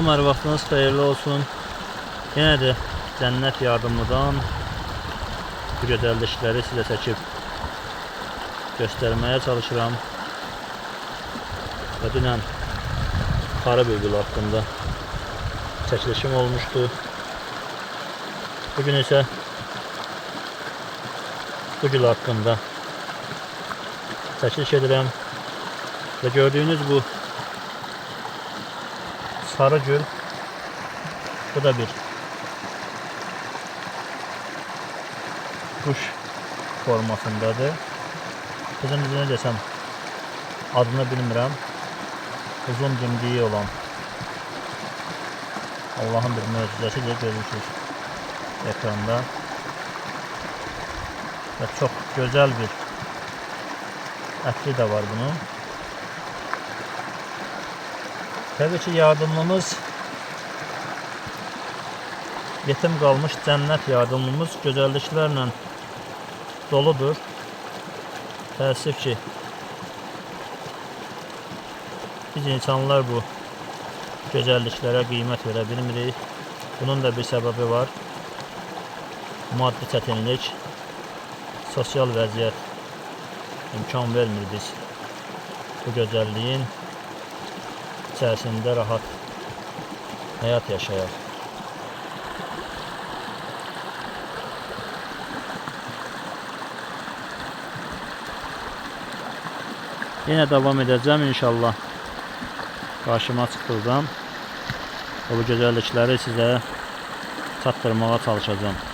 Her vaxtınız xeyirli olsun. Yenə də Cənnət Yardımlıdan bu gözəllikləri sizə çəkib göstərməyə çalışıram. Və dünən Xarı bülbül haqqında çəkilişim olmuşdu. Bugün isə bu gül haqqında çəkiliş edirəm. Və gördüyünüz bu sarı gül, bu da bir kuş formasındadır. Bizim ne desem adını bilmirəm. Uzun dimdiyi olan Allah'ın bir möcüzəsi de görürsünüz ekranda. Ve çok güzel bir ətri de var bunun. Tabii ki yardımımız, yetim qalmış Cənnət Yardımlımız gözəlliklərlə doludur. Təəssüf ki, biz insanlar bu gözəlliklərə qiymət verə bilmirik. Bunun da bir səbəbi var. Maddi çətinlik, sosial vəziyyət imkan vermir biz bu gözəlliyin içərisində rahat həyat yaşayaq. Yine devam edeceğim inşallah. Karşıma çıxdıqdan bu gözəllikləri sizə çatdırmağa çalışacağım.